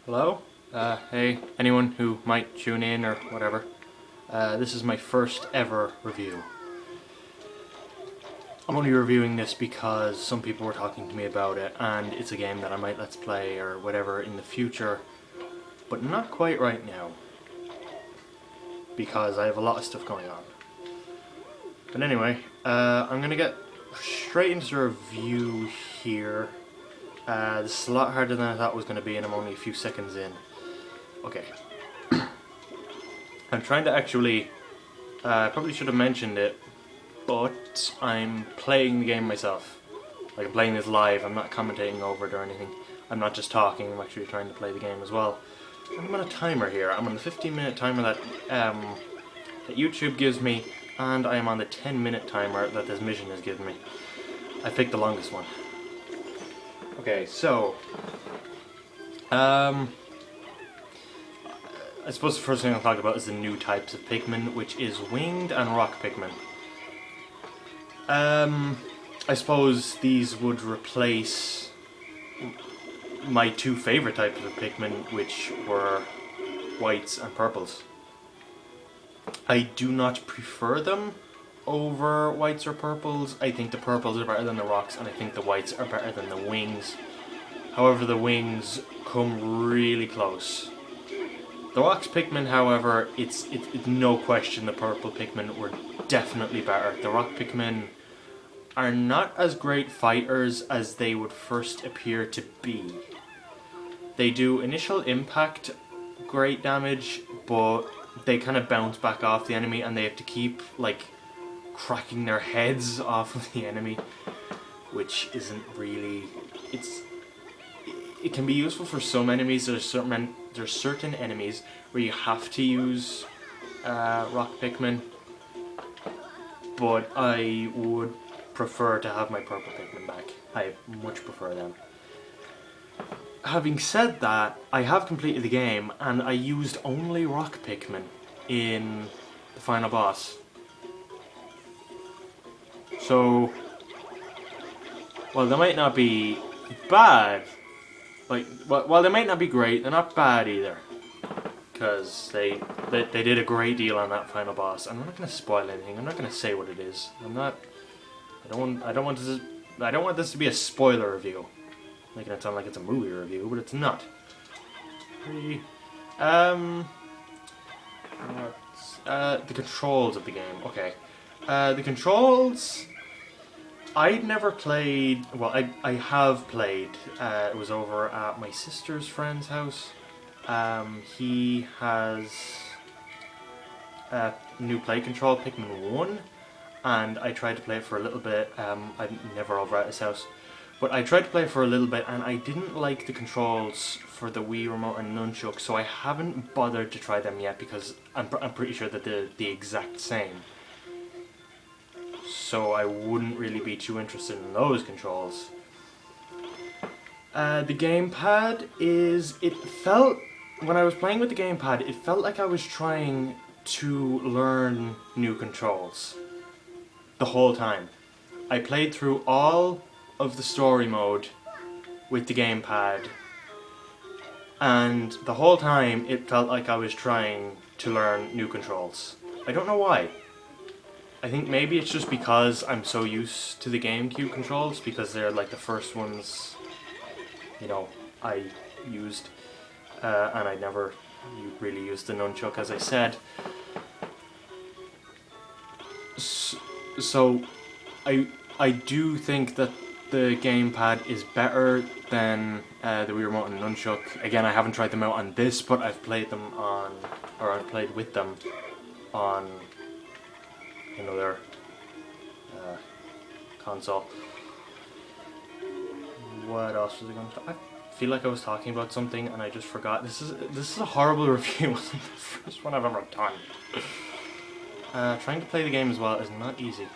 Hello? Hey, anyone who might tune in or whatever. This is my first ever review. I'm only reviewing this because some people were talking to me about it and it's a game that I might let's play or whatever in the future, but not quite right now because I have a lot of stuff going on. But anyway, I'm gonna get straight into the review here. This is a lot harder than I thought it was going to be and I'm only a few seconds in. Okay. I'm trying to actually, I probably should have mentioned it, but I'm playing the game myself. Like, I'm playing this live, I'm not commentating over it or anything. I'm not just talking, I'm actually trying to play the game as well. I'm on a timer here. I'm on the 15-minute timer that YouTube gives me, and I am on the 10-minute timer that this mission has given me. I picked the longest one. Okay, so I suppose the first thing I'll talk about is the new types of Pikmin, which is winged and rock Pikmin. I suppose these would replace my two favourite types of Pikmin, which were whites and purples. I do not prefer them over whites or purples. I think the purples are better than the rocks, and I think the whites are better than the wings. However, the wings come really close. The rocks Pikmin, however, it's no question the purple Pikmin were definitely better. The rock Pikmin are not as great fighters as they would first appear to be. They do initial impact great damage, but they kind of bounce back off the enemy and they have to keep, like, cracking their heads off of the enemy, which isn't really... It can be useful for some enemies. There's certain enemies where you have to use rock Pikmin, but I would prefer to have my purple Pikmin back. I much prefer them. Having said that, I have completed the game and I used only rock Pikmin in the final boss. So, well, they might not be bad. While they might not be great, they're not bad either. Because they did a great deal on that final boss. I'm not going to spoil anything. I'm not going to say what it is. I don't want this to be a spoiler review. Making it sound like it's a movie review, but it's not. The controls of the game. Okay. The controls... I'd never played... Well, I have played. It was over at my sister's friend's house. He has a new play control, Pikmin 1. And I tried to play it for a little bit. I'm never over at his house. But I tried to play it for a little bit and I didn't like the controls for the Wii remote and nunchuk, so I haven't bothered to try them yet because I'm pretty sure that they're the exact same. So I wouldn't really be too interested in those controls. The gamepad is... It felt... When I was playing with the gamepad, it felt like I was trying to learn new controls the whole time. I played through all of the story mode with the gamepad, and the whole time it felt like I was trying to learn new controls. I don't know why. I think maybe it's just because I'm so used to the GameCube controls, because they're like the first ones, you know, I used, and I never really used the nunchuk, as I said. So I do think that the gamepad is better than the Wii Remote and nunchuk. Again, I haven't tried them out on this, but I've played them on, or I've played with them on another console. What else was I going to talk? I feel like I was talking about something and I just forgot. This is a horrible review. It's the first one I've ever done. Trying to play the game as well is not easy.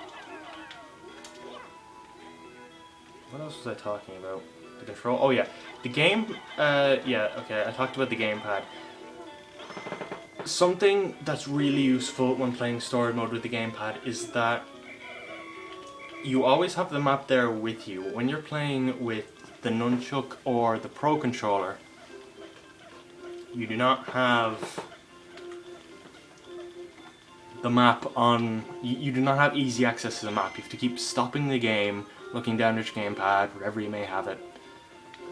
What else was I talking about? The control? Oh yeah, the game. Yeah, okay. I talked about the gamepad. Something that's really useful when playing story mode with the gamepad is that you always have the map there with you. When you're playing with the nunchuk or the Pro controller, you do not have the map on. You do not have easy access to the map. You have to keep stopping the game, looking down at your gamepad, wherever you may have it.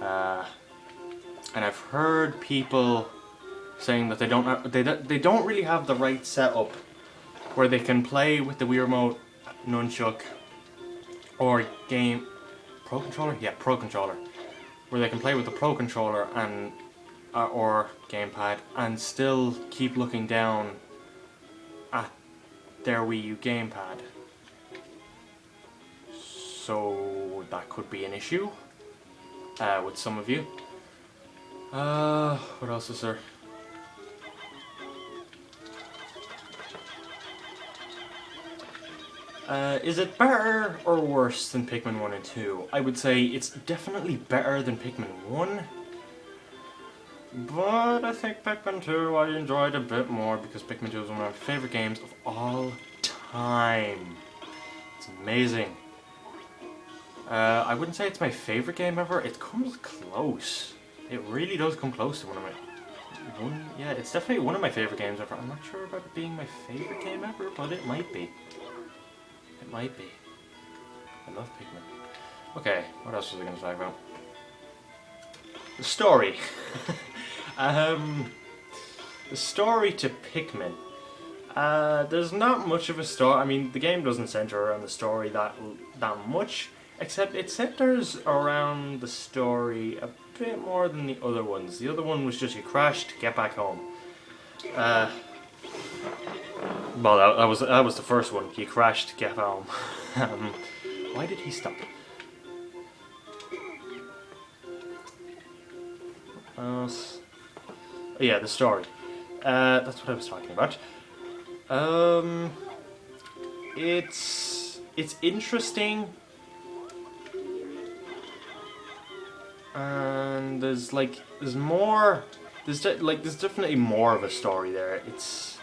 And I've heard people saying that they don't really have the right setup where they can play with the Wii Remote, nunchuck, or game Pro Controller. Yeah, Pro Controller, where they can play with the Pro Controller and or gamepad and still keep looking down at their Wii U gamepad. So that could be an issue with some of you. What else is there? Is it better or worse than Pikmin 1 and 2? I would say it's definitely better than Pikmin 1. But I think Pikmin 2 I enjoyed a bit more because Pikmin 2 is one of my favourite games of all time. It's amazing. I wouldn't say it's my favourite game ever. It comes close. It really does come close to one of my... yeah, it's definitely one of my favourite games ever. I'm not sure about it being my favourite game ever, but it might be. It might be. I love Pikmin. Okay, what else was I going to talk about? The story. The story to Pikmin. There's not much of a story. I mean, the game doesn't center around the story that much, except it centers around the story a bit more than the other ones. The other one was just you crashed, get back home. Well, that was the first one. You crashed, get home. Why did he stop? Oh, yeah, the story. That's what I was talking about. It's interesting, and there's definitely more of a story there. It's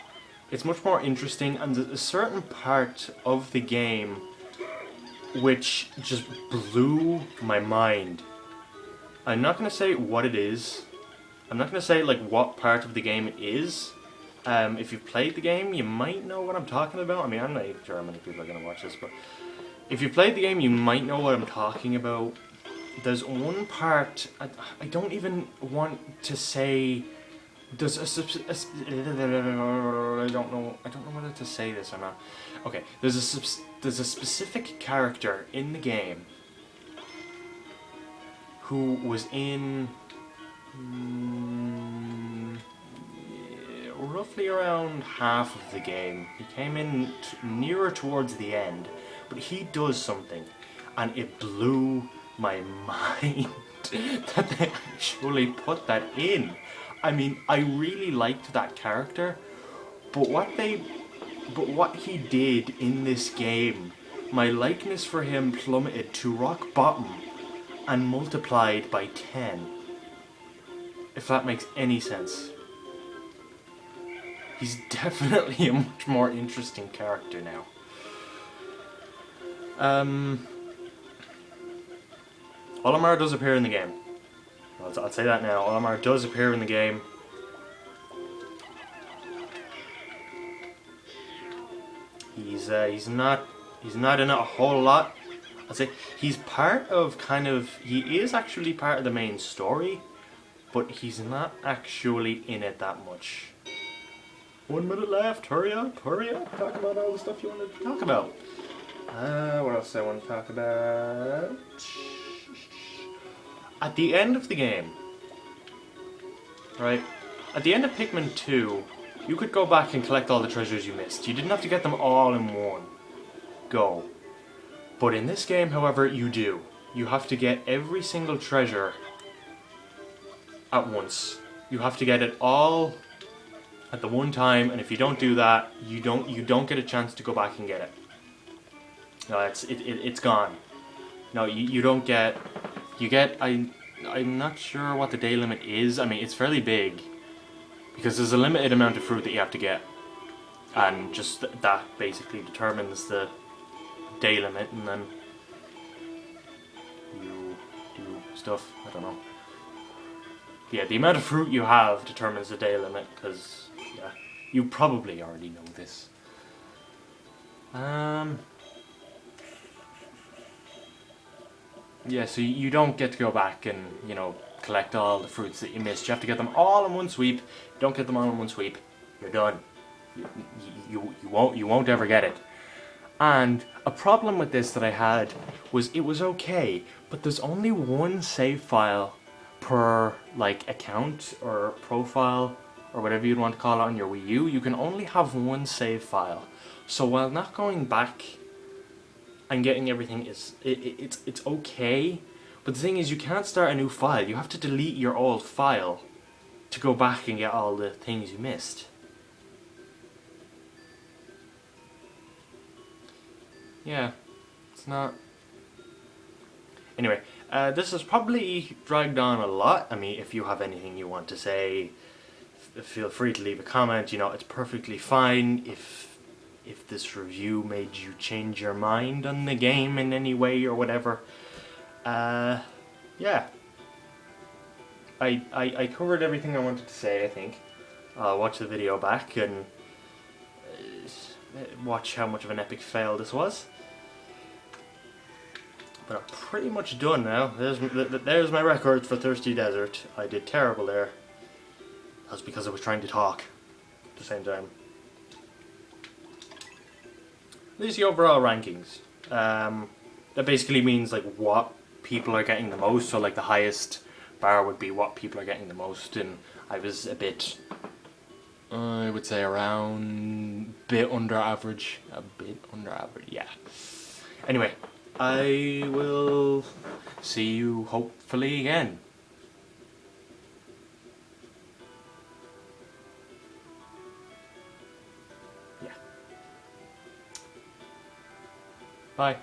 much more interesting, and there's a certain part of the game which just blew my mind. I'm not going to say what it is. I'm not going to say what part of the game it is. If you've played the game, you might know what I'm talking about. I mean, I'm not even sure how many people are going to watch this, but if you played the game, you might know what I'm talking about. There's one part, I don't even want to say, there's I don't know whether to say this or not. Okay, there's a specific character in the game who was in roughly around half of the game. He came in nearer towards the end, but he does something, and it blew my mind that they actually put that in. I mean, I really liked that character, but what he did in this game, my likeness for him plummeted to rock bottom and multiplied by 10. If that makes any sense. He's definitely a much more interesting character now. Olimar does appear in the game. I'll say that now. Olimar does appear in the game. He's not in it a whole lot. I'd say he's part of he is actually part of the main story, but he's not actually in it that much. 1 minute left, hurry up, talk about all the stuff you wanted to talk about. What else do I want to talk about? At the end of the game, right, at the end of Pikmin 2, you could go back and collect all the treasures you missed. You didn't have to get them all in one go. But in this game, however, you do. You have to get every single treasure at once. You have to get it all at the one time, and if you don't do that, you don't get a chance to go back and get it. No, it's gone. No, you don't get. You get. I'm not sure what the day limit is. I mean, it's fairly big because there's a limited amount of fruit that you have to get, and just that basically determines the day limit, and then you do stuff. I don't know. Yeah, the amount of fruit you have determines the day limit, because, yeah, you probably already know this. Yeah, so you don't get to go back and, you know, collect all the fruits that you missed. You have to get them all in one sweep. You don't get them all in one sweep, you're done. You won't ever get it. And a problem with this that I had was it was okay, but there's only one save file per like account or profile or whatever you'd want to call it on your Wii U. You can only have one save file. So while not going back and getting everything it's okay, but the thing is you can't start a new file. You have to delete your old file to go back and get all the things you missed. Yeah, it's not. Anyway, this has probably dragged on a lot. I mean, if you have anything you want to say, feel free to leave a comment. You know, it's perfectly fine if this review made you change your mind on the game in any way or whatever. Yeah. I covered everything I wanted to say, I think. I'll watch the video back and watch how much of an epic fail this was. But I'm pretty much done now. There's my record for Thirsty Desert. I did terrible there. That's because I was trying to talk at the same time. These are the overall rankings. That basically means like what people are getting the most. So like the highest bar would be what people are getting the most, and I was a bit, I would say around bit under average. A bit under average, yeah. Anyway, I will see you hopefully again. Yeah. Bye.